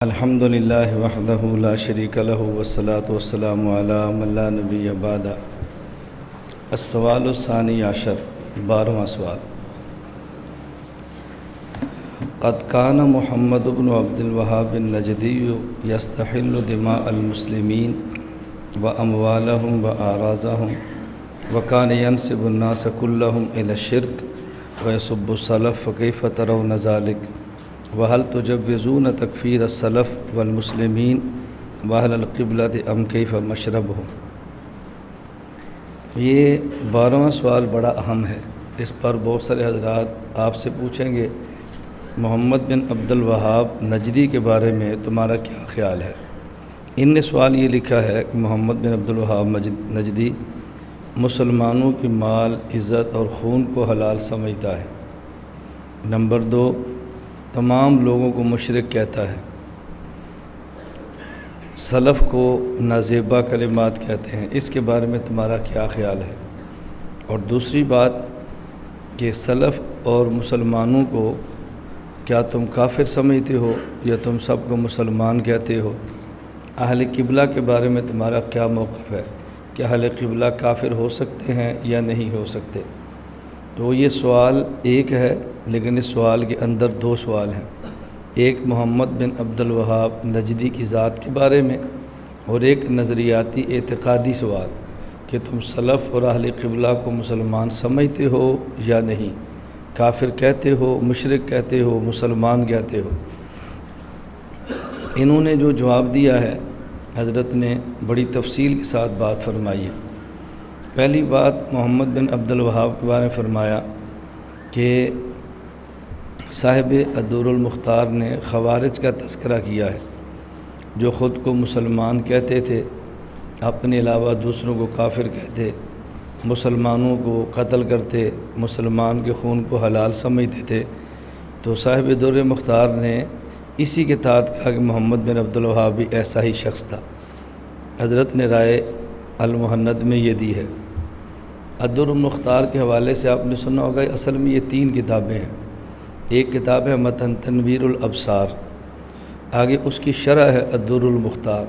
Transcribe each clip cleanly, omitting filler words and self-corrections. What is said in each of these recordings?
الحمد للہ وحدہ لا شریک لہ والصلاة والسلام علی من لا نبی بعد۔ السوال الثانی عشر، 12واں سوال۔ قد کان محمد بن عبد الوهاب النجدی یستحل دماء المسلمین واموالهم واعراضهم وکان ینسب الناس كلهم الى الشرك ویسب السلف فکیف ترون ذلک وهل تجوزون تکفیر السلف والمسلمین واہل القبلۃ ام کیف مشربهم؟ یہ 12واں سوال بڑا اہم ہے۔ اس پر بہت سارے حضرات آپ سے پوچھیں گے محمد بن عبد الوہاب نجدی کے بارے میں تمہارا کیا خیال ہے؟ ان نے سوال یہ لکھا ہے کہ محمد بن عبد الوہاب نجدی مسلمانوں کی مال، عزت اور خون کو حلال سمجھتا ہے۔ نمبر 2، تمام لوگوں کو مشرک کہتا ہے۔ سلف کو نازیبا کلمات کہتے ہیں۔ اس کے بارے میں تمہارا کیا خیال ہے؟ اور دوسری بات کہ سلف اور مسلمانوں کو کیا تم کافر سمجھتے ہو یا تم سب کو مسلمان کہتے ہو؟ اہل قبلہ کے بارے میں تمہارا کیا موقف ہے؟ کہ اہل قبلہ کافر ہو سکتے ہیں یا نہیں ہو سکتے؟ تو یہ سوال ایک ہے، لیکن اس سوال کے اندر 2 سوال ہیں۔ ایک محمد بن عبد الوہاب نجدی کی ذات کے بارے میں، اور ایک نظریاتی اعتقادی سوال کہ تم سلف اور اہل قبلہ کو مسلمان سمجھتے ہو یا نہیں، کافر کہتے ہو، مشرک کہتے ہو، مسلمان کہتے ہو۔ انہوں نے جو جواب دیا ہے حضرت نے بڑی تفصیل کے ساتھ بات فرمائی ہے۔ پہلی بات، محمد بن عبد الوہاب کے بارے میں فرمایا کہ صاحب الدر المختار نے خوارج کا تذکرہ کیا ہے، جو خود کو مسلمان کہتے تھے، اپنے علاوہ دوسروں کو کافر کہتے، مسلمانوں کو قتل کرتے، مسلمان کے خون کو حلال سمجھتے تھے۔ تو صاحب در مختار نے اسی کے تحت کہا کہ محمد بن عبد الوہاب بھی ایسا ہی شخص تھا۔ حضرت نے رائے المہند میں یہ دی ہے۔ الدر المختار کے حوالے سے آپ نے سنا ہوگا، اصل میں یہ 3 کتابیں ہیں۔ ایک کتاب ہے متن تنویر الابصار، آگے اس کی شرح ہے الدر المختار،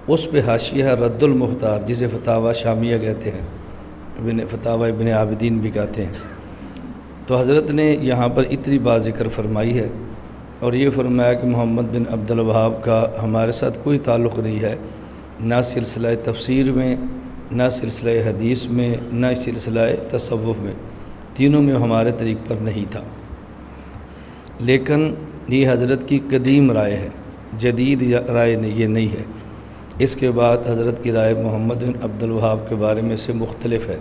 اس پہ حاشیہ ہے رد المختار، جسے فتاوی شامیہ کہتے ہیں، فتاوی ابن عابدین بھی کہتے ہیں۔ تو حضرت نے یہاں پر اتنی بات ذکر فرمائی ہے، اور یہ فرمایا کہ محمد بن عبد الوہاب کا ہمارے ساتھ کوئی تعلق نہیں ہے، نہ سلسلہ تفسیر میں، نہ سلسلہ حدیث میں، نہ سلسلہ تصوف میں، تینوں میں ہمارے طریق پر نہیں تھا۔ لیکن یہ حضرت کی قدیم رائے ہے، جدید رائے یہ نہیں ہے۔ اس کے بعد حضرت کی رائے محمد بن عبد الوہاب کے بارے میں سے مختلف ہے۔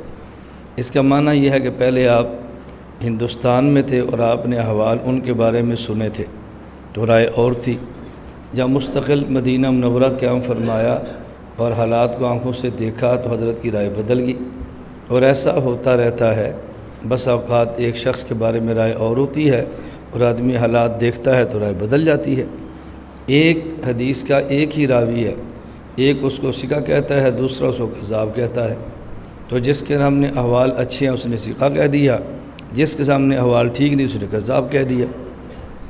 اس کا معنی یہ ہے کہ پہلے آپ ہندوستان میں تھے اور آپ نے احوال ان کے بارے میں سنے تھے، تو رائے اور تھی۔ جب مستقل مدینہ منورہ قیام فرمایا اور حالات کو آنکھوں سے دیکھا تو حضرت کی رائے بدل گئی، اور ایسا ہوتا رہتا ہے۔ بس اوقات ایک شخص کے بارے میں رائے اور ہوتی ہے، اور آدمی حالات دیکھتا ہے تو رائے بدل جاتی ہے۔ ایک حدیث کا ایک ہی راوی ہے، ایک اس کو ثقہ کہتا ہے، دوسرا اس کو کذاب کہتا ہے۔ تو جس کے سامنے احوال اچھے ہیں اس نے ثقہ کہہ دیا، جس کے سامنے احوال ٹھیک نہیں اس نے کذاب کہہ دیا۔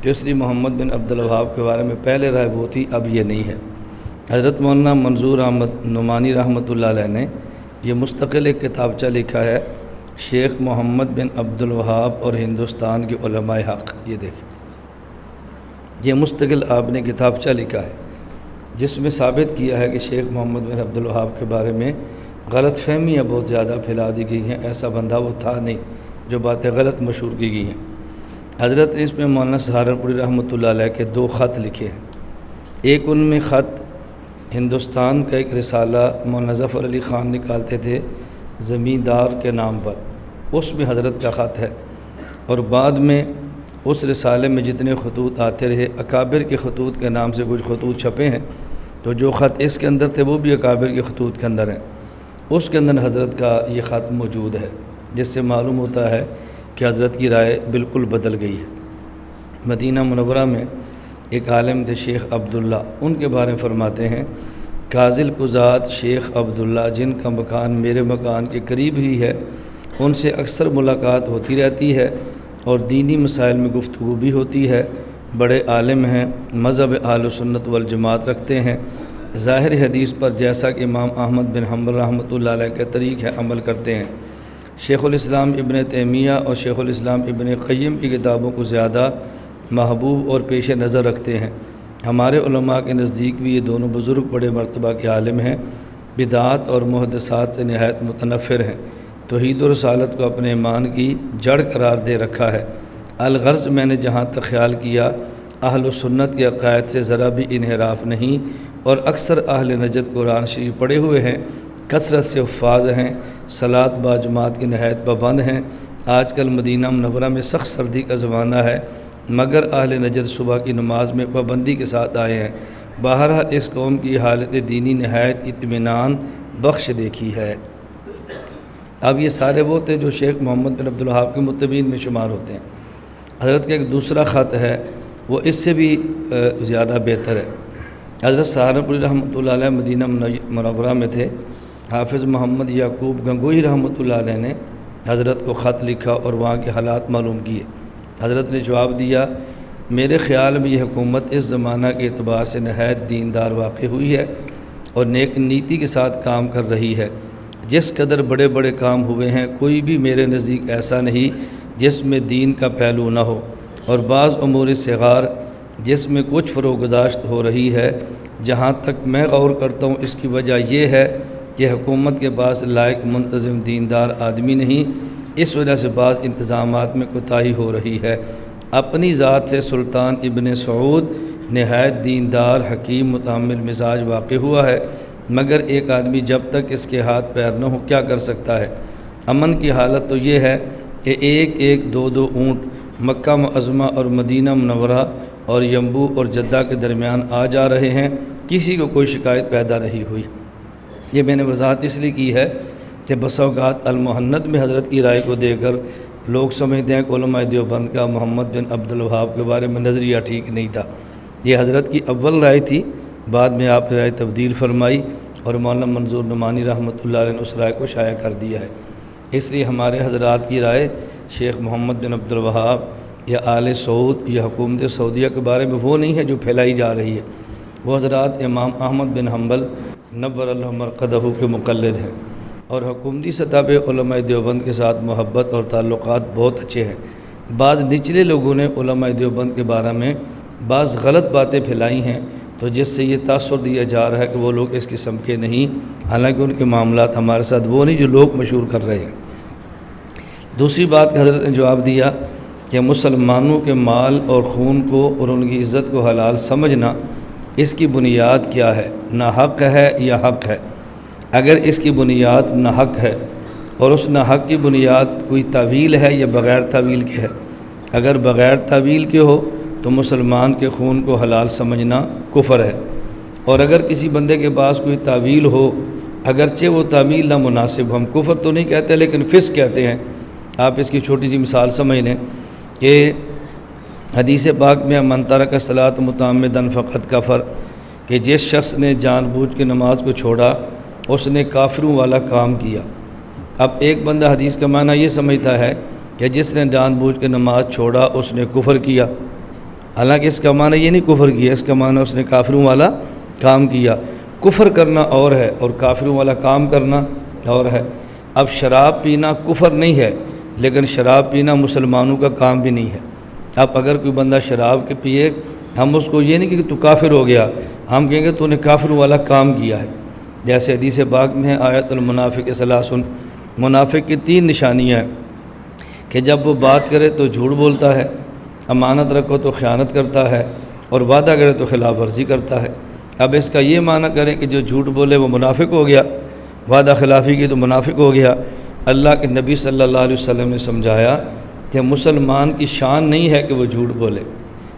تو اس لیے محمد بن عبد الوہاب کے بارے میں پہلے رائے وہ تھی، اب یہ نہیں ہے۔ حضرت مولانا منظور احمد نعمانی رحمۃ اللہ علیہ نے یہ مستقل ایک کتابچہ لکھا ہے، شیخ محمد بن عبد الوہاب اور ہندوستان کے علماء حق۔ یہ دیکھیں، یہ مستقل آپ نے کتابچہ لکھا ہے، جس میں ثابت کیا ہے کہ شیخ محمد بن عبد الوہاب کے بارے میں غلط فہمیاں بہت زیادہ پھیلا دی گئی ہیں، ایسا بندہ وہ تھا نہیں، جو باتیں غلط مشہور کی گئی ہیں۔ حضرت نے اس میں مولانا سہارنپوری رحمۃ اللہ علیہ کے 2 خط لکھے ہیں۔ ایک ان میں خط ہندوستان کا ایک رسالہ مولانا ظفر علی خان نکالتے تھے زمیندار کے نام پر، اس میں حضرت کا خط ہے، اور بعد میں اس رسالے میں جتنے خطوط آتے رہے، اکابر کے خطوط کے نام سے کچھ خطوط چھپے ہیں، تو جو خط اس کے اندر تھے وہ بھی اکابر کے خطوط کے اندر ہیں۔ اس کے اندر حضرت کا یہ خط موجود ہے، جس سے معلوم ہوتا ہے کہ حضرت کی رائے بالکل بدل گئی ہے۔ مدینہ منورہ میں ایک عالم تھے شیخ عبداللہ، ان کے بارے میں فرماتے ہیں، کاظل قضات شیخ عبداللہ، جن کا مکان میرے مکان کے قریب ہی ہے، ان سے اکثر ملاقات ہوتی رہتی ہے اور دینی مسائل میں گفتگو بھی ہوتی ہے، بڑے عالم ہیں، مذہب اہل سنت والجماعت رکھتے ہیں، ظاہر حدیث پر جیسا کہ امام احمد بن حنبل رحمۃ اللہ علیہ کے طریق ہے عمل کرتے ہیں۔ شیخ الاسلام ابن تیمیہ اور شیخ الاسلام ابن قیم کی کتابوں کو زیادہ محبوب اور پیش نظر رکھتے ہیں۔ ہمارے علماء کے نزدیک بھی یہ دونوں بزرگ بڑے مرتبہ کے عالم ہیں، بدعات اور محدثات سے نہایت متنفر ہیں، توحید و رسالت کو اپنے ایمان کی جڑ قرار دے رکھا ہے۔ الغرض میں نے جہاں تک خیال کیا، اہل سنت کے عقائد سے ذرا بھی انحراف نہیں، اور اکثر اہل نجد قرآن شریف پڑھے ہوئے ہیں، کثرت سے حفاظ ہیں، صلاۃ باجماعت کی نہایت پابند ہیں۔ آج کل مدینہ منورہ میں سخت سردی کا زمانہ ہے، مگر اہل نجد صبح کی نماز میں پابندی کے ساتھ آئے ہیں۔ بہرحال اس قوم کی حالت دینی نہایت اطمینان بخش دیکھی ہے۔ اب یہ سارے وہ تھے جو شیخ محمد بن عبدالوہاب کے متبعین میں شمار ہوتے ہیں۔ حضرت کا ایک دوسرا خط ہے، وہ اس سے بھی زیادہ بہتر ہے۔ حضرت سہارنپوری رحمۃ اللہ علیہ مدینہ منورہ میں تھے۔ حافظ محمد یعقوب گنگوہی رحمۃ اللہ علیہ نے حضرت کو خط لکھا اور وہاں کے حالات معلوم کیے۔ حضرت نے جواب دیا، میرے خیال میں یہ حکومت اس زمانہ کے اعتبار سے نہایت دیندار واقع ہوئی ہے اور نیک نیتی کے ساتھ کام کر رہی ہے۔ جس قدر بڑے بڑے کام ہوئے ہیں، کوئی بھی میرے نزدیک ایسا نہیں جس میں دین کا پہلو نہ ہو، اور بعض امور صغار جس میں کچھ فروگزاشت ہو رہی ہے۔ جہاں تک میں غور کرتا ہوں، اس کی وجہ یہ ہے کہ حکومت کے پاس لائق منتظم دیندار آدمی نہیں، اس وجہ سے بعض انتظامات میں کوتاہی ہو رہی ہے۔ اپنی ذات سے سلطان ابن سعود نہایت دیندار، حکیم، متحمل مزاج واقع ہوا ہے، مگر ایک آدمی جب تک اس کے ہاتھ پیر نہ ہو کیا کر سکتا ہے؟ امن کی حالت تو یہ ہے کہ ایک ایک دو دو اونٹ مکہ معظمہ اور مدینہ منورہ اور یمبو اور جدہ کے درمیان آ جا رہے ہیں، کسی کو کوئی شکایت پیدا نہیں ہوئی۔ یہ میں نے وضاحت اس لیے کی ہے کہ بسا اوقات المحنت میں حضرت کی رائے کو دے کر لوگ سمجھتے ہیں کہ علماء دیوبند کا محمد بن عبدالوہاب کے بارے میں نظریہ ٹھیک نہیں تھا۔ یہ حضرت کی اول رائے تھی، بعد میں آپ نے رائے تبدیل فرمائی اور مولانا منظور نعمانی رحمۃ اللہ علیہ نے اس رائے کو شائع کر دیا ہے۔ اس لیے ہمارے حضرات کی رائے شیخ محمد بن عبدالوہاب یا آل سعود یا حکومت سعودیہ کے بارے میں وہ نہیں ہے جو پھیلائی جا رہی ہے۔ وہ حضرات امام احمد بن حنبل نور اللہ مرقدہ کے مقلد ہیں، اور حکومتی سطح پہ علماء دیوبند کے ساتھ محبت اور تعلقات بہت اچھے ہیں۔ بعض نچلے لوگوں نے علماء دیوبند کے بارے میں بعض غلط باتیں پھیلائی ہیں، تو جس سے یہ تاثر دیا جا رہا ہے کہ وہ لوگ اس قسم کے نہیں، حالانکہ ان کے معاملات ہمارے ساتھ وہ نہیں جو لوگ مشہور کر رہے ہیں۔ دوسری بات کہ حضرت نے جواب دیا کہ مسلمانوں کے مال اور خون کو اور ان کی عزت کو حلال سمجھنا، اس کی بنیاد کیا ہے؟ ناحق ہے یا حق ہے؟ اگر اس کی بنیاد ناحق ہے اور اس ناحق کی بنیاد کوئی تعویل ہے یا بغیر تعویل کے ہے، اگر بغیر تعویل کے ہو تو مسلمان کے خون کو حلال سمجھنا کفر ہے، اور اگر کسی بندے کے پاس کوئی تعویل ہو، اگرچہ وہ تعویل نامناسب، ہم کفر تو نہیں کہتے لیکن فسق کہتے ہیں۔ آپ اس کی چھوٹی سی مثال سمجھ لیں کہ حدیث پاک میں من ترک الصلاۃ متعمدا فقد کفر، کہ جس شخص نے جان بوجھ کے نماز کو چھوڑا اس نے کافروں والا کام کیا۔ اب ایک بندہ حدیث کا معنی یہ سمجھتا ہے کہ جس نے جان بوجھ کے نماز چھوڑا اس نے کفر کیا، حالانکہ اس کا معنی یہ نہیں کفر کیا، اس کا معنی اس نے کافروں والا کام کیا۔ کفر کرنا اور ہے اور کافروں والا کام کرنا اور ہے۔ اب شراب پینا کفر نہیں ہے، لیکن شراب پینا مسلمانوں کا کام بھی نہیں ہے۔ اب اگر کوئی بندہ شراب کے پیے، ہم اس کو یہ نہیں کہ تو کافر ہو گیا، ہم کہیں گے تو نے کافروں والا کام کیا ہے۔ جیسے حدیث پاک میں ہے آیت المنافق ثلاث، منافق کی 3 نشانیاں ہیں کہ جب وہ بات کرے تو جھوٹ بولتا ہے، امانت رکھو تو خیانت کرتا ہے، اور وعدہ کرے تو خلاف ورزی کرتا ہے۔ اب اس کا یہ معنی کریں کہ جو جھوٹ بولے وہ منافق ہو گیا، وعدہ خلافی کی تو منافق ہو گیا۔ اللہ کے نبی صلی اللہ علیہ وسلم نے سمجھایا کہ مسلمان کی شان نہیں ہے کہ وہ جھوٹ بولے،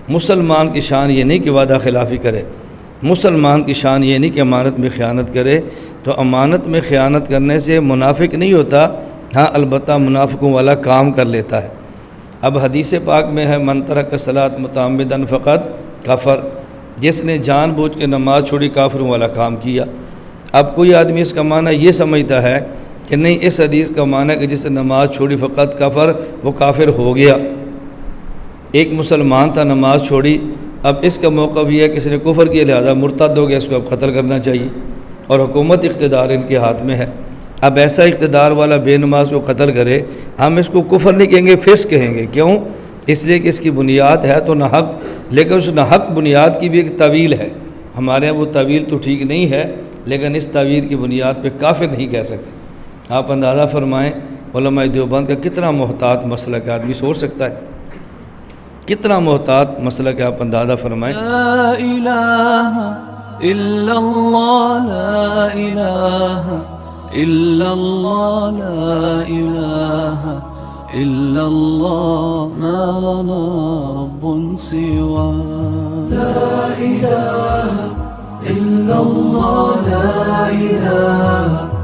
مسلمان کی شان یہ نہیں کہ وعدہ خلافی کرے، مسلمان کی شان یہ نہیں کہ امانت میں خیانت کرے۔ تو امانت میں خیانت کرنے سے منافق نہیں ہوتا، ہاں البتہ منافقوں والا کام کر لیتا ہے۔ اب حدیث پاک میں ہے من ترک الصلاۃ متعمدا فقد کفر، جس نے جان بوجھ کے نماز چھوڑی کافروں والا کام کیا۔ اب کوئی آدمی اس کا معنی یہ سمجھتا ہے کہ نہیں، اس حدیث کا معنی کہ جس نے نماز چھوڑی فقط کفر، وہ کافر ہو گیا۔ ایک مسلمان تھا، نماز چھوڑی، اب اس کا موقع بھی ہے کہ اس نے کفر کیا، لہذا مرتد ہو گیا، اس کو اب قتل کرنا چاہیے، اور حکومت اقتدار ان کے ہاتھ میں ہے۔ اب ایسا اقتدار والا بے نماز کو قتل کرے، ہم اس کو کفر نہیں کہیں گے، فسق کہیں گے۔ کیوں؟ اس لیے کہ اس کی بنیاد ہے تو ناحق، لیکن اس ناحق بنیاد کی بھی ایک تعویل ہے، ہمارے یہاں وہ تعویل تو ٹھیک نہیں ہے، لیکن اس تعویل کی بنیاد پہ کافر نہیں کہہ سکتے۔ آپ اندازہ فرمائیں علماء دیوبند کا کتنا محتاط مسلک ہے، آدمی سوچ سکتا ہے کتنا محتاط مسلک ہے، آپ اندازہ فرمائیں۔ لا الہ الا اللہ، لا الہ الا اللہ، لا الہ الا اللہ، ما لنا رب سوا۔ لا الہ الا اللہ، لا الہ